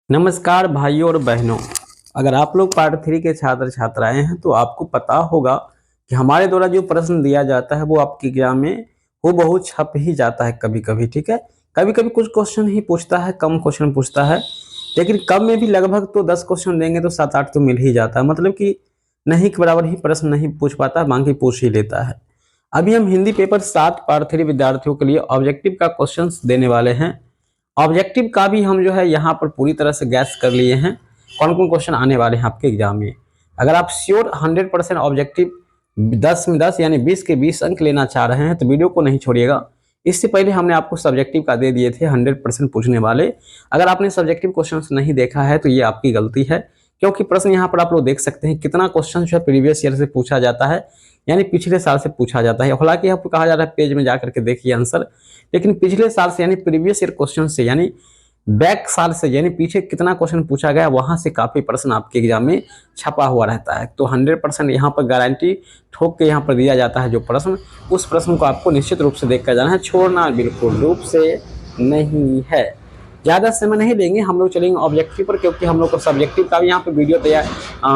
नमस्कार भाइयों और बहनों। अगर आप लोग पार्ट 3 के छात्र छात्राएं हैं तो आपको पता होगा कि हमारे द्वारा जो प्रश्न दिया जाता है वो आपके एग्जाम में हूबहू छप ही जाता है। कभी कभी ठीक है, कभी कभी कुछ क्वेश्चन ही पूछता है, कम क्वेश्चन पूछता है, लेकिन कम में भी लगभग तो 10 क्वेश्चन देंगे तो 7-8 तो मिल ही जाता है। मतलब कि नहीं के बराबर ही प्रश्न नहीं पूछ पाता, बाकी पूछ ही लेता है। अभी हम हिंदी पेपर 7 पार्ट 3 विद्यार्थियों के लिए ऑब्जेक्टिव का क्वेश्चन देने वाले हैं। ऑब्जेक्टिव का भी हम जो है यहाँ पर पूरी तरह से गैस कर लिए हैं कौन कौन क्वेश्चन आने वाले हैं आपके एग्जाम में। अगर आप श्योर 100% ऑब्जेक्टिव 10 में 10 यानी 20 के 20 अंक लेना चाह रहे हैं तो वीडियो को नहीं छोड़िएगा। इससे पहले हमने आपको सब्जेक्टिव का दे दिए थे 100% पूछने वाले। अगर आपने सब्जेक्टिव क्वेश्चन नहीं देखा है तो ये आपकी गलती है, क्योंकि प्रश्न यहाँ पर आप लोग देख सकते हैं कितना क्वेश्चन जो है प्रीवियस ईयर से पूछा जाता है, यानी पिछले साल से पूछा जाता है। हालांकि आपको कहा जा रहा है पेज में जाकर के देखिए आंसर, लेकिन पिछले साल से यानी प्रीवियस ईयर क्वेश्चन से यानी बैक साल से यानी पीछे कितना क्वेश्चन पूछा गया वहां से काफी प्रश्न आपके एग्जाम में छपा हुआ रहता है। तो 100% यहाँ पर गारंटी ठोक के यहाँ पर दिया जाता है जो प्रश्न, उस प्रश्न को आपको निश्चित रूप से देख कर जाना है, छोड़ना बिल्कुल रूप से नहीं है। ज़्यादा समय नहीं लेंगे, हम लोग चलेंगे ऑब्जेक्टिव पर, क्योंकि हम लोग को सब्जेक्टिव का भी यहाँ पे वीडियो तैयार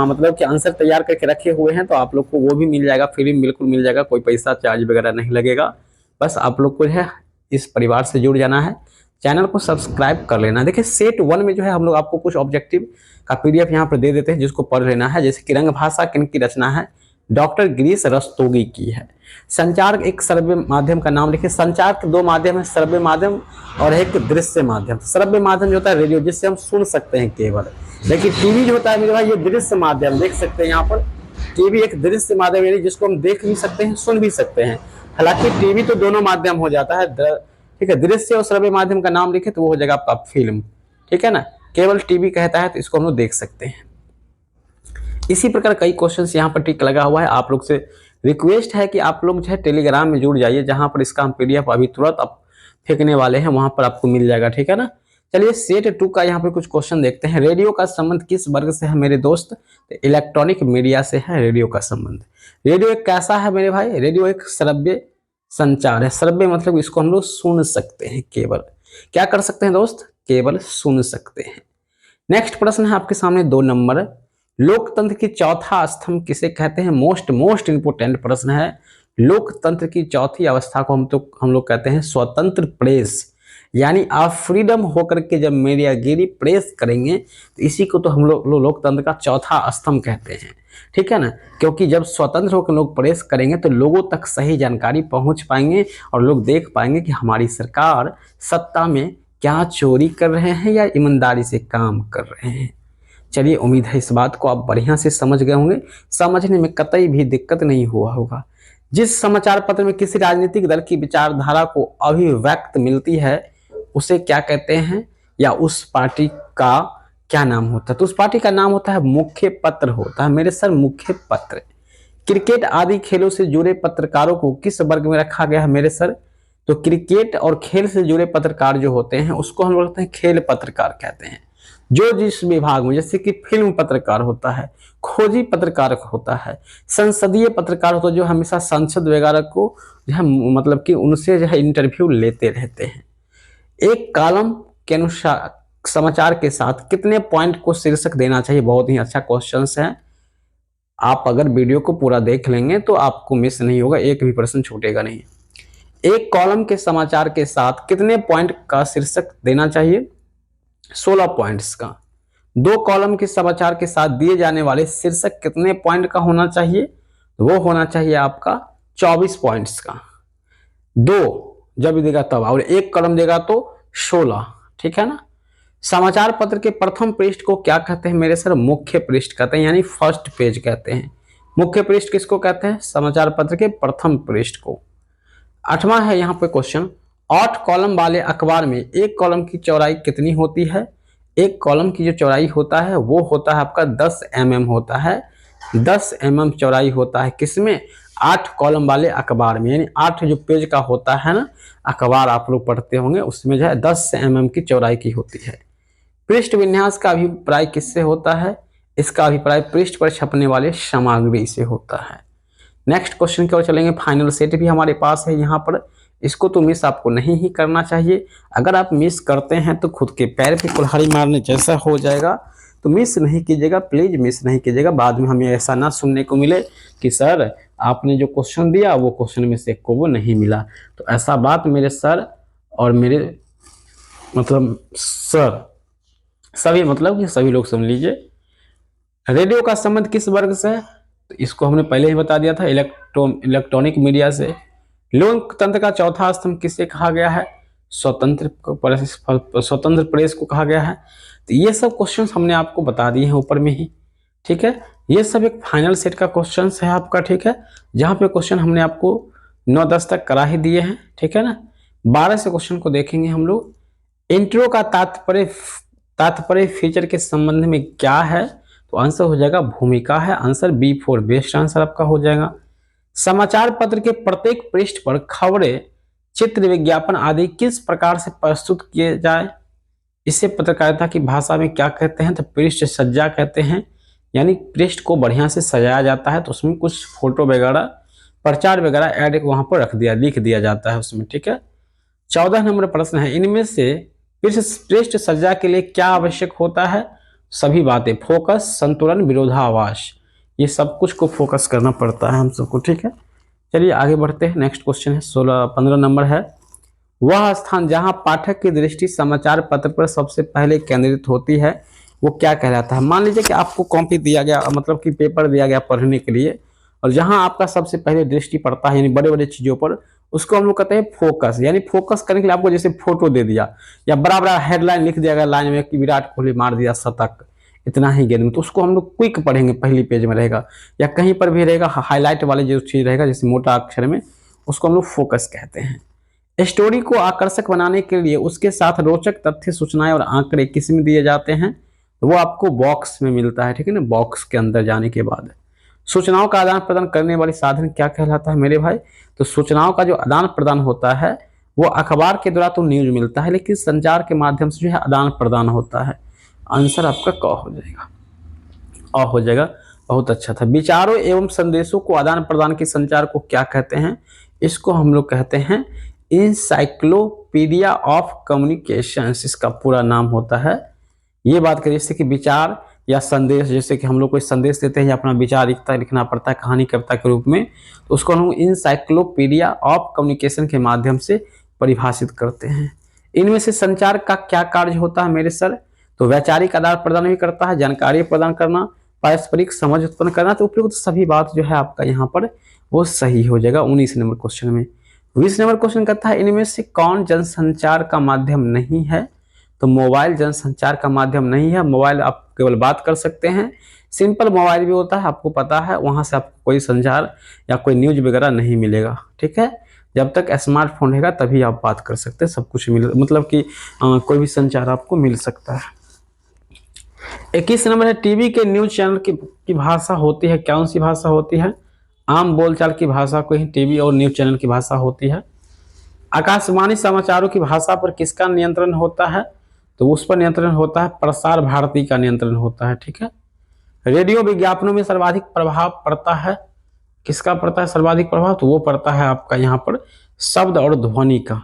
मतलब कि आंसर तैयार करके रखे हुए हैं, तो आप लोग को वो भी मिल जाएगा, फ्री में बिल्कुल मिल जाएगा, कोई पैसा चार्ज वगैरह नहीं लगेगा। बस आप लोग को जो है इस परिवार से जुड़ जाना है, चैनल को सब्सक्राइब कर लेना। देखिए सेट 1 में जो है हम लोग आपको कुछ ऑब्जेक्टिव का पीडीएफ यहाँ पर दे देते हैं जिसको पढ़ लेना है। जैसे कि रंग भाषा किनकी रचना है, डॉक्टर गिरीश रस्तोगी की है। संचार एक श्रव्य माध्यम का नाम लिखिए। संचार के 2 माध्यम है, श्रव्य माध्यम और एक दृश्य माध्यम। श्रव्य माध्यम जो होता है रेडियो, जिससे हम सुन सकते हैं केवल, लेकिन टीवी जो होता है मेरे भाई ये दृश्य माध्यम। देख सकते हैं यहाँ पर टीवी एक दृश्य माध्यम यानी जिसको हम देख भी सकते हैं, सुन भी सकते हैं। हालांकि टीवी तो दोनों माध्यम हो जाता है, ठीक है। दृश्य और श्रव्य माध्यम का नाम लिखे तो वो हो जाएगा आपका फिल्म, ठीक है ना। केवल टीवी कहता है तो इसको हम लोग देख सकते हैं। इसी प्रकार कई क्वेश्चंस यहाँ पर टिक लगा हुआ है। आप लोग से रिक्वेस्ट है कि आप लोग जो है टेलीग्राम में जुड़ जाइए, जहां पर इसका हम पीडीएफ अभी तुरंत आप फेंकने वाले हैं, वहां पर आपको मिल जाएगा, ठीक है ना। चलिए सेट 2 का यहाँ पर कुछ क्वेश्चन देखते हैं। रेडियो का संबंध किस वर्ग से है मेरे दोस्त? तो इलेक्ट्रॉनिक मीडिया से है रेडियो का संबंध। रेडियो एक कैसा है मेरे भाई? रेडियो एक श्रव्य संचार है। श्रव्य मतलब इसको हम लोग सुन सकते हैं, केवल क्या कर सकते हैं दोस्त? केवल सुन सकते हैं। नेक्स्ट प्रश्न है आपके सामने 2 नंबर। लोकतंत्र की चौथा स्तंभ किसे कहते हैं? मोस्ट इंपोर्टेंट प्रश्न है। लोकतंत्र की चौथी अवस्था को हम लोग कहते हैं स्वतंत्र प्रेस, यानी आप फ्रीडम होकर के जब मीडियागिरी प्रेस करेंगे तो इसी को तो हम लोग लोकतंत्र का चौथा स्तंभ कहते हैं, ठीक है ना। क्योंकि जब स्वतंत्र होकर लोग प्रेस करेंगे तो लोगों तक सही जानकारी पहुंच पाएंगे और लोग देख पाएंगे कि हमारी सरकार सत्ता में क्या चोरी कर रहे हैं या ईमानदारी से काम कर रहे हैं। चलिए उम्मीद है इस बात को आप बढ़िया से समझ गए होंगे, समझने में कतई भी दिक्कत नहीं हुआ होगा। जिस समाचार पत्र में किसी राजनीतिक दल की विचारधारा को अभिव्यक्त मिलती है उसे क्या कहते हैं, या उस पार्टी का क्या नाम होता है? तो उस पार्टी का नाम होता है मुख्य पत्र होता है मेरे सर, मुख्य पत्र। क्रिकेट आदि खेलों से जुड़े पत्रकारों को किस वर्ग में रखा गया है मेरे सर? तो क्रिकेट और खेल से जुड़े पत्रकार जो होते हैं उसको हम बोलते हैं खेल पत्रकार कहते हैं। जो जिस विभाग में, जैसे कि फिल्म पत्रकार होता है, खोजी पत्रकार होता है, संसदीय पत्रकार होता है जो हमेशा संसद वगैरह को जो है मतलब कि उनसे जो है इंटरव्यू लेते रहते हैं। एक कॉलम के अनुसार समाचार के साथ कितने पॉइंट को शीर्षक देना चाहिए? बहुत ही अच्छा क्वेश्चन है। आप अगर वीडियो को पूरा देख लेंगे तो आपको मिस नहीं होगा, एक भी प्रश्न छूटेगा नहीं। एक कॉलम के समाचार के साथ कितने पॉइंट का शीर्षक देना चाहिए? 16 पॉइंट्स का। 2 कॉलम के समाचार के साथ दिए जाने वाले शीर्षक कितने पॉइंट का होना चाहिए? तो वो होना चाहिए आपका 24 पॉइंट्स का। 2 जब देगा तब, और 1 कॉलम देगा तो 16, ठीक है ना। समाचार पत्र के प्रथम पृष्ठ को क्या कहते हैं मेरे सर? मुख्य पृष्ठ कहते हैं, यानी फर्स्ट पेज कहते हैं। मुख्य पृष्ठ किसको कहते हैं? समाचार पत्र के प्रथम पृष्ठ को। 8वां है यहाँ पे क्वेश्चन, 8 कॉलम वाले अखबार में 1 कॉलम की चौड़ाई कितनी होती है? 1 कॉलम की जो चौड़ाई होता है वो होता है आपका 10 mm होता है। 10 mm चौड़ाई होता है किसमें? 8 कॉलम वाले अखबार में, यानी 8 जो पेज का होता है ना अखबार आप लोग पढ़ते होंगे, उसमें जो है 10 mm की चौड़ाई की होती है। पृष्ठ विन्यास का अभिप्राय किससे होता है? इसका अभिप्राय पृष्ठ पर छपने वाले सामग्री से होता है। नेक्स्ट क्वेश्चन की ओर चलेंगे। फाइनल सेट भी हमारे पास है यहाँ पर। इसको तो मिस आपको नहीं ही करना चाहिए। अगर आप मिस करते हैं तो खुद के पैर पे कुल्हाड़ी मारने जैसा हो जाएगा। तो मिस नहीं कीजिएगा, प्लीज मिस नहीं कीजिएगा। बाद में हमें ऐसा ना सुनने को मिले कि सर आपने जो क्वेश्चन दिया वो क्वेश्चन में से को वो नहीं मिला। तो ऐसा बात मेरे सर और मेरे मतलब सर सभी मतलब कि सभी लोग समझ लीजिए। रेडियो का संबंध किस वर्ग से है? तो इसको हमने पहले ही बता दिया था, इलेक्ट्रॉनिक मीडिया से। लोकतंत्र का चौथा स्तंभ किसे कहा गया है? स्वतंत्र प्रेस को कहा गया है। तो ये सब क्वेश्चंस हमने आपको बता दिए हैं ऊपर में ही, ठीक है। ये सब एक फाइनल सेट का क्वेश्चंस है आपका, ठीक है, जहाँ पे क्वेश्चन हमने आपको 9-10 तक करा ही दिए हैं, ठीक है ना। 12 से क्वेश्चन को देखेंगे हम लोग। इंट्रो का तात्पर्य फीचर के संबंध में क्या है? तो आंसर हो जाएगा भूमिका है। आंसर B4 बेस्ट आंसर आपका हो जाएगा। समाचार पत्र के प्रत्येक पृष्ठ पर खबरें, चित्र, विज्ञापन आदि किस प्रकार से प्रस्तुत किए जाए? इसे पत्रकारिता की भाषा में क्या कहते हैं? तो पृष्ठ सज्जा कहते हैं। यानी पृष्ठ को बढ़िया से सजाया जाता है, तो उसमें कुछ फोटो वगैरह, प्रचार वगैरह ऐड वहां पर लिख दिया जाता है उसमें, ठीक है। 14 नंबर प्रश्न है, इनमें से पृष्ठ सज्जा के लिए क्या आवश्यक होता है? सभी बातें, फोकस, संतुलन, विरोधाभास, ये सब कुछ को फोकस करना पड़ता है हम सबको, ठीक है। चलिए आगे बढ़ते हैं। नेक्स्ट क्वेश्चन है 15 नंबर है, वह स्थान जहां पाठक की दृष्टि समाचार पत्र पर सबसे पहले केंद्रित होती है वो क्या कहलाता है? मान लीजिए कि आपको कॉपी दिया गया, मतलब कि पेपर दिया गया पढ़ने के लिए, और जहां आपका सबसे पहले दृष्टि पड़ता है यानी बड़े बड़े चीजों पर, उसको हम लोग कहते हैं फोकस। यानी फोकस करने के लिए आपको जैसे फोटो दे दिया या बड़ा बड़ा हेडलाइन लिख दिया गया लाइन में कि विराट कोहली मार दिया शतक इतना ही गेंद में, तो उसको हम लोग क्विक पढ़ेंगे, पहली पेज में रहेगा या कहीं पर भी रहेगा हाईलाइट वाले जो चीज रहेगा जैसे मोटा अक्षर में, उसको हम लोग फोकस कहते हैं। स्टोरी को आकर्षक बनाने के लिए उसके साथ रोचक तथ्य, सूचनाएं और आंकड़े किस में दिए जाते हैं? तो वो आपको बॉक्स में मिलता है, ठीक है ना। बॉक्स के अंदर जाने के बाद सूचनाओं का आदान प्रदान करने वाली साधन क्या कहलाता है मेरे भाई? तो सूचनाओं का जो आदान प्रदान होता है वो अखबार के द्वारा तो न्यूज मिलता है, लेकिन संचार के माध्यम से जो है आदान प्रदान होता है। आंसर आपका क हो जाएगा, अ हो जाएगा। बहुत अच्छा था। विचारों एवं संदेशों को आदान प्रदान के संचार को क्या कहते हैं? इसको हम लोग कहते हैं इंसाइक्लोपीडिया ऑफ कम्युनिकेशंस, इसका पूरा नाम होता है। ये बात करिए जैसे कि विचार या संदेश, जैसे कि हम लोग कोई संदेश देते हैं या अपना विचार लिखना पड़ता है कहानी कविता के रूप में, तो उसको हम इंसाइक्लोपीडिया ऑफ कम्युनिकेशन के माध्यम से परिभाषित करते हैं। इनमें से संचार का क्या कार्य होता है मेरे सर? तो वैचारिक आदान प्रदान भी करता है, जानकारी प्रदान करना, पारस्परिक समझ उत्पन्न करना। तो उपयुक्त सभी बात जो है आपका यहाँ पर वो सही हो जाएगा 19 नंबर क्वेश्चन में। 20 नंबर क्वेश्चन कहता है, इनमें से कौन जनसंचार का माध्यम नहीं है? तो मोबाइल जनसंचार का माध्यम नहीं है। मोबाइल आप केवल बात कर सकते हैं, सिंपल मोबाइल भी होता है, आपको पता है, वहां से आपको कोई संचार या कोई न्यूज वगैरह नहीं मिलेगा, ठीक है। जब तक स्मार्टफोन रहेगा तभी आप बात कर सकते हैं, सब कुछ मिल मतलब कि कोई भी संचार आपको मिल सकता है। 21 नंबर है, टीवी के न्यूज चैनल की भाषा होती है, कौन सी भाषा होती है? आम बोलचाल की भाषा को ही टीवी और न्यूज चैनल की भाषा होती है। आकाशवाणी समाचारों की भाषा पर किसका नियंत्रण होता है? तो उस पर नियंत्रण होता है प्रसार भारती का नियंत्रण होता है, ठीक है। रेडियो विज्ञापनों में सर्वाधिक प्रभाव पड़ता है, किसका पड़ता है सर्वाधिक प्रभाव? तो वो पड़ता है आपका यहाँ पर शब्द और ध्वनि का।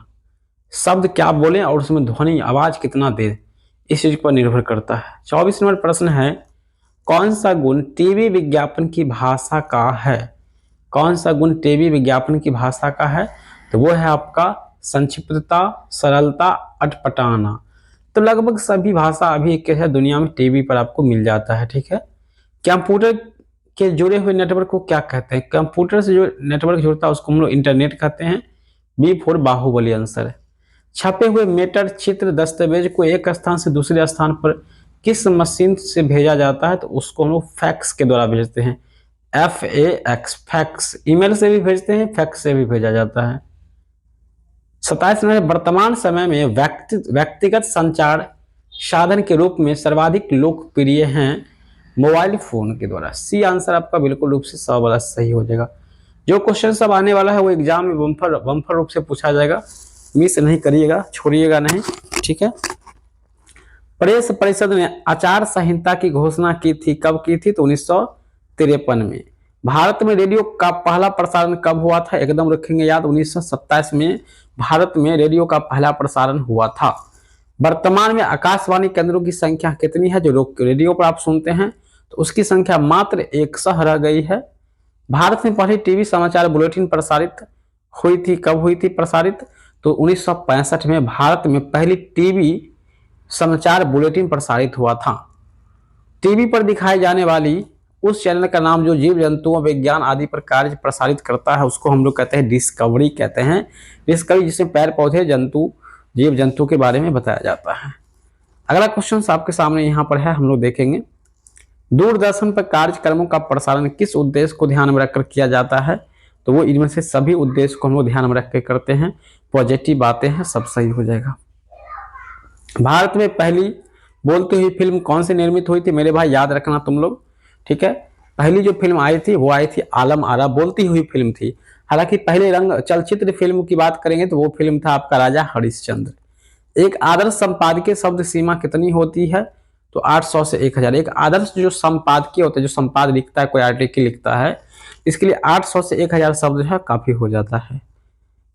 शब्द क्या बोले और उसमें ध्वनि आवाज कितना दे, इस चीज पर निर्भर करता है। 24 नंबर प्रश्न है, कौन सा गुण टीवी विज्ञापन की भाषा का है? कौन सा गुण टीवी विज्ञापन की भाषा का है? तो वो है आपका संक्षिप्तता, सरलता, अटपटाना। तो लगभग सभी भाषा अभी क्या है दुनिया में टीवी पर आपको मिल जाता है, ठीक है। कंप्यूटर के जुड़े हुए नेटवर्क को क्या कहते हैं? कंप्यूटर से जो नेटवर्क जुड़ता है उसको हम लोग इंटरनेट कहते हैं। B4 बाहुबली आंसर है। छपे हुए मैटर, चित्र, दस्तावेज को एक स्थान से दूसरे स्थान पर किस मशीन से भेजा जाता है? तो उसको हम लोग फैक्स के द्वारा भेजते हैं, FAX, फैक्स। ईमेल से भी भेजते हैं, फैक्स से भी भेजा जाता है। 27 में वर्तमान समय में व्यक्तिगत संचार साधन के रूप में सर्वाधिक लोकप्रिय हैं मोबाइल फोन के द्वारा। सी आंसर आपका बिल्कुल रूप से 100 वाला सही हो जाएगा। जो क्वेश्चन सब आने वाला है वो एग्जाम में बम्पर रूप से पूछा जाएगा, मिस नहीं करिएगा, छोड़िएगा नहीं, ठीक है। प्रेस परिषद ने आचार संहिता की घोषणा की थी, कब की थी? तो 1953 में। भारत में रेडियो का पहला प्रसारण कब हुआ था? एकदम रखेंगे याद, 1927 में भारत में रेडियो का पहला प्रसारण हुआ था। वर्तमान में आकाशवाणी केंद्रों की संख्या कितनी है? जो रेडियो पर आप सुनते हैं तो उसकी संख्या मात्र 100 रह गई है। भारत में पहली टीवी समाचार बुलेटिन प्रसारित हुई थी, कब हुई थी प्रसारित? तो 1965 में भारत में पहली टीवी समाचार बुलेटिन प्रसारित हुआ था। टीवी पर दिखाई जाने वाली उस चैनल का नाम जो जीव जंतुओं, विज्ञान आदि पर कार्य प्रसारित करता है उसको हम लोग कहते हैं डिस्कवरी कहते हैं। डिस्कवरी जिसमें पेड़ पौधे, जंतु, जीव जंतु के बारे में बताया जाता है। अगला क्वेश्चन आपके सामने यहाँ पर है, हम लोग देखेंगे। दूरदर्शन पर कार्यक्रमों का प्रसारण किस उद्देश्य को ध्यान में रखकर किया जाता है? तो वो इनमें से सभी उद्देश्य को हम लोग ध्यान में रख कर करते हैं। पॉजिटिव बातें हैं, सब सही हो जाएगा। भारत में पहली बोलती हुई फिल्म कौन सी निर्मित हुई थी? मेरे भाई याद रखना तुम लोग, ठीक है। पहली जो फिल्म आई थी वो आई थी आलम आरा, बोलती हुई फिल्म थी। हालांकि पहले रंग चलचित्र फिल्म की बात करेंगे तो वो फिल्म था आपका राजा हरिश्चंद्र। एक आदर्श संपादकीय शब्द सीमा कितनी होती है? तो 800 से 1000। एक आदर्श जो संपादकीय होता है, जो संपाद लिखता है, कोई आर्टिकल लिखता है, इसके लिए 800 से 1000 शब्द है काफी हो जाता है।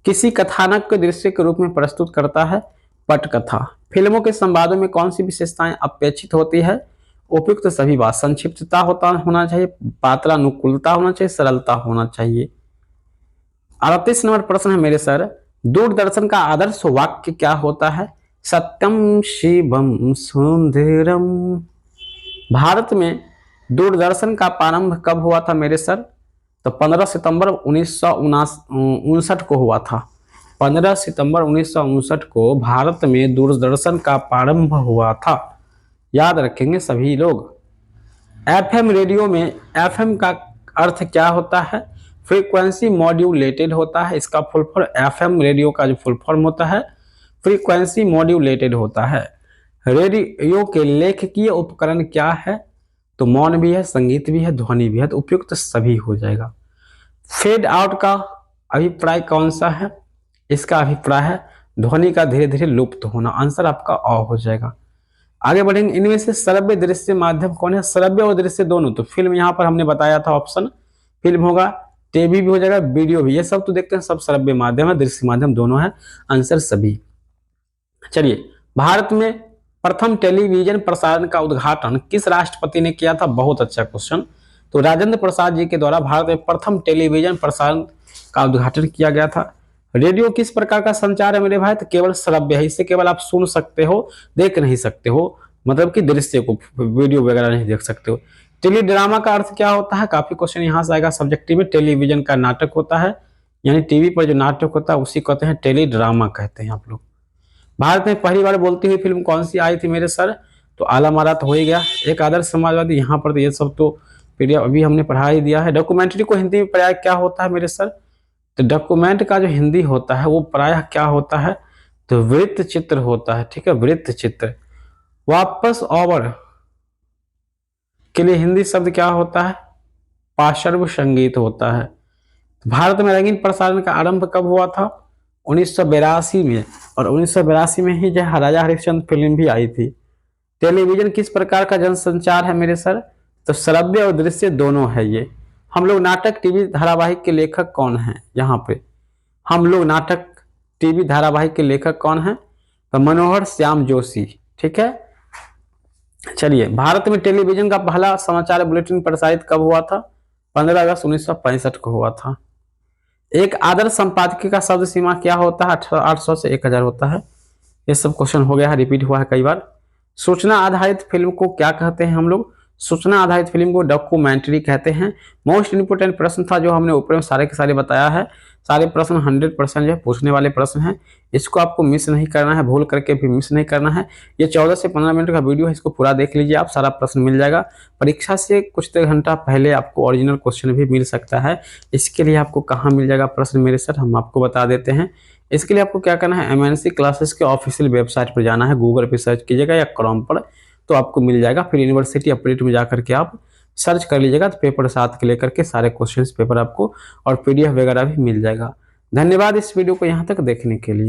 किसी कथानक को दृश्य के रूप में प्रस्तुत करता है पटकथा। फिल्मों के संवादों में कौन सी विशेषताएं अपेक्षित होती है? उपयुक्त सभी बात, संक्षिप्तता होना चाहिए, पात्रानुकूलता होना चाहिए, सरलता होना चाहिए। 38 नंबर प्रश्न है मेरे सर, दूरदर्शन का आदर्श वाक्य क्या होता है? सत्यम शिवम सुंदरम। भारत में दूरदर्शन का प्रारंभ कब हुआ था मेरे सर? तो 15 सितंबर 1959 को हुआ था। 15 सितंबर 1959 को भारत में दूरदर्शन का प्रारंभ हुआ था, याद रखेंगे सभी लोग। एफएम रेडियो में एफएम का अर्थ क्या होता है? फ्रीक्वेंसी मॉड्यूलेटेड होता है। इसका फुल फॉर्म, एफएम रेडियो का जो फुल फॉर्म होता है फ्रीक्वेंसी मॉड्यूलेटेड होता है। रेडियो के लेखकीय उपकरण क्या है? तो मौन भी है, संगीत भी है, ध्वनि भी है, तो उपयुक्त सभी हो जाएगा। फेड आउट का अभिप्राय कौन सा है? इसका अभिप्राय है ध्वनि का धीरे धीरे लुप्त होना। आंसर आपका अ हो जाएगा। आगे बढ़ेंगे, इनमें से श्रव्य दृश्य माध्यम कौन है? श्रव्य और दृश्य दोनों। तो फिल्म यहाँ पर हमने बताया था ऑप्शन, फिल्म होगा, टीवी भी हो जाएगा, वीडियो भी, ये सब तो देखते हैं सब श्रव्य माध्यम है, दृश्य माध्यम दोनों है। आंसर सभी। चलिए, भारत में प्रथम टेलीविजन प्रसारण का उद्घाटन किस राष्ट्रपति ने किया था? बहुत अच्छा क्वेश्चन। तो राजेंद्र प्रसाद जी के द्वारा भारत में प्रथम टेलीविजन प्रसारण का उद्घाटन किया गया था। रेडियो किस प्रकार का संचार है मेरे भाई? तो केवल श्रव्य है, इससे केवल आप सुन सकते हो, देख नहीं सकते हो, मतलब कि दृश्य को, वीडियो वगैरह नहीं देख सकते हो। टेली ड्रामा का अर्थ क्या होता है? काफी क्वेश्चन यहाँ से आएगा सब्जेक्टिव में। टेलीविजन का नाटक होता है, यानी टीवी पर जो नाटक होता है उसी कहते हैं टेली ड्रामा कहते हैं आप लोग। भारत में पहली बार बोलती हुई फिल्म कौन सी आई थी मेरे सर? तो आलम आरा तो हो ही गया। एक आदर्श समाजवादी, यहाँ पर तो ये सब तो पीडीएफ अभी हमने पढ़ा ही दिया है। डॉक्यूमेंट्री को हिंदी में प्रायः क्या होता है मेरे सर? तो डॉक्यूमेंट का जो हिंदी होता है वो प्रायः क्या होता है? तो वृत्त चित्र होता है, ठीक है, वृत्त चित्र। वापस ओवर के लिए हिंदी शब्द क्या होता है? पार्श्व संगीत होता है। भारत में रंगीन प्रसारण का आरंभ कब हुआ था? 1982 में, और 1982 में ही जो राजा हरिश्चंद्र फिल्म भी आई थी। टेलीविजन किस प्रकार का जनसंचार है मेरे सर? तो श्रव्य और दृश्य दोनों है ये। हम लोग नाटक टीवी धारावाहिक के लेखक कौन हैं? यहाँ पे हम लोग नाटक टीवी धारावाहिक के लेखक कौन हैं? तो मनोहर श्याम जोशी, ठीक है। चलिए, भारत में टेलीविजन का पहला समाचार बुलेटिन प्रसारित कब हुआ था? 15 अगस्त 1965 को हुआ था। एक आदर्श संपादकीय का शब्द सीमा क्या होता है? 800 से 1000 होता है। ये सब क्वेश्चन हो गया है, रिपीट हुआ है कई बार। सूचना आधारित फिल्म को क्या कहते हैं हम लोग? सूचना आधारित फिल्म को डॉक्यूमेंट्री कहते हैं। मोस्ट इंपोर्टेंट प्रश्न था जो हमने ऊपर में सारे के सारे बताया है। सारे प्रश्न 100% जो है पूछने वाले प्रश्न हैं, इसको आपको मिस नहीं करना है, भूल करके भी मिस नहीं करना है। ये 14 से 15 मिनट का वीडियो है, इसको पूरा देख लीजिए आप, सारा प्रश्न मिल जाएगा। परीक्षा से कुछ देर घंटा पहले आपको ओरिजिनल क्वेश्चन भी मिल सकता है। इसके लिए आपको कहाँ मिल जाएगा प्रश्न मेरे सर, हम आपको बता देते हैं। इसके लिए आपको क्या करना है, MNC क्लासेस के ऑफिशियल वेबसाइट पर जाना है, गूगल पे सर्च कीजिएगा या क्रोम पर, तो आपको मिल जाएगा। फिर यूनिवर्सिटी अपडेट में जाकर के आप सर्च कर लीजिएगा, तो पेपर साथ के लेकर के सारे क्वेश्चंस पेपर आपको और PDF वगैरह भी मिल जाएगा। धन्यवाद इस वीडियो को यहाँ तक देखने के लिए।